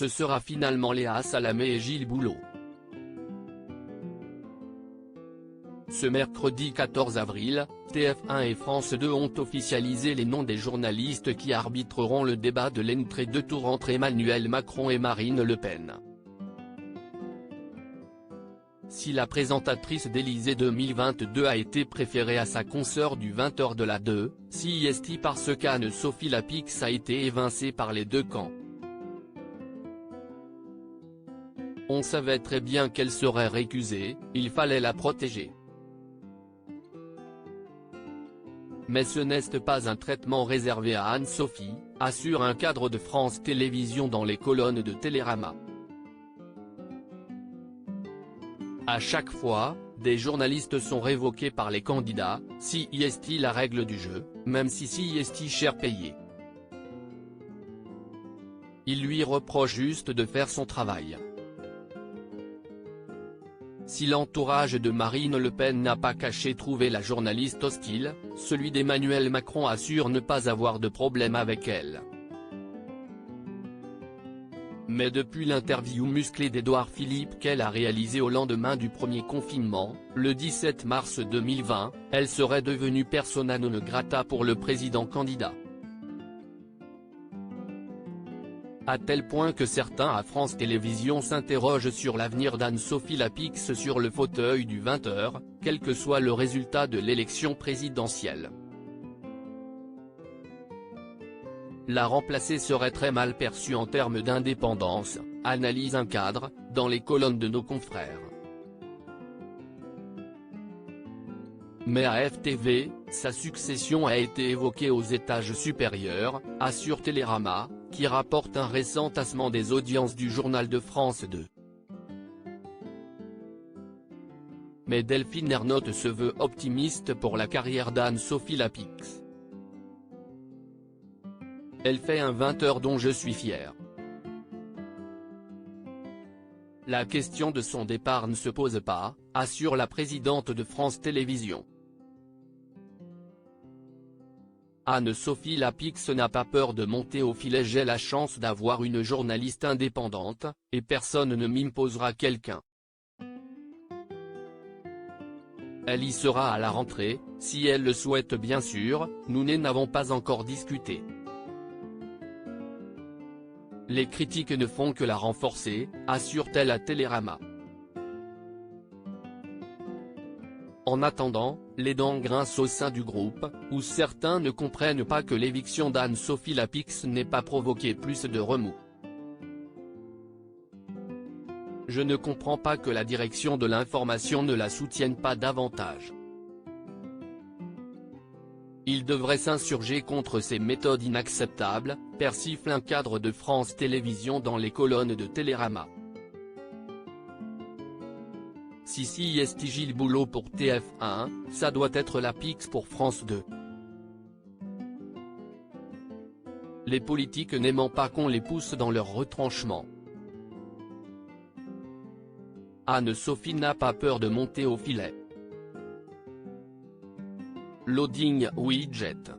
ce sera finalement Léa Salamé et Gilles Boulot. Ce mercredi 14 avril, TF1 et France 2 ont officialisé les noms des journalistes qui arbitreront le débat de l'entrée de tour entre Emmanuel Macron et Marine Le Pen. Si la présentatrice d'Élysée 2022 a été préférée à sa consoeur du 20h de la 2, CIST parce qu'Anne-Sophie Lapix a été évincée par les deux camps. On savait très bien qu'elle serait récusée, il fallait la protéger. Mais ce n'est pas un traitement réservé à Anne-Sophie, assure un cadre de France Télévisions dans les colonnes de Télérama. À chaque fois, des journalistes sont révoqués par les candidats, CIST la règle du jeu, même si CIST cher payé. Il lui reproche juste de faire son travail. Si l'entourage de Marine Le Pen n'a pas caché trouver la journaliste hostile, celui d'Emmanuel Macron assure ne pas avoir de problème avec elle. Mais depuis l'interview musclée d'Édouard Philippe qu'elle a réalisée au lendemain du premier confinement, le 17 mars 2020, elle serait devenue persona non grata pour le président candidat. À tel point que certains à France Télévisions s'interrogent sur l'avenir d'Anne-Sophie Lapix sur le fauteuil du 20h, quel que soit le résultat de l'élection présidentielle. La remplacer serait très mal perçue en termes d'indépendance, analyse un cadre, dans les colonnes de nos confrères. Mais à FTV, sa succession a été évoquée aux étages supérieurs, assure Télérama, qui rapporte un récent tassement des audiences du journal de France 2. Mais Delphine Ernotte se veut optimiste pour la carrière d'Anne-Sophie Lapix. Elle fait un 20h dont je suis fier. La question de son départ ne se pose pas, assure la présidente de France Télévisions. Anne-Sophie Lapix n'a pas peur de monter au filet. J'ai la chance d'avoir une journaliste indépendante, et personne ne m'imposera quelqu'un. Elle y sera à la rentrée, si elle le souhaite bien sûr, nous n'avons pas encore discuté. Les critiques ne font que la renforcer, assure-t-elle à Télérama. En attendant, les dents grincent au sein du groupe, où certains ne comprennent pas que l'éviction d'Anne-Sophie Lapix n'ait pas provoqué plus de remous. Je ne comprends pas que la direction de l'information ne la soutienne pas davantage. Il devrait s'insurger contre ces méthodes inacceptables, persifle un cadre de France Télévisions dans les colonnes de Télérama. Si CIST Gilles Boulot pour TF1, ça doit être Lapix pour France 2. Les politiques n'aimant pas qu'on les pousse dans leur retranchement. Anne-Sophie n'a pas peur de monter au filet. Loading widget.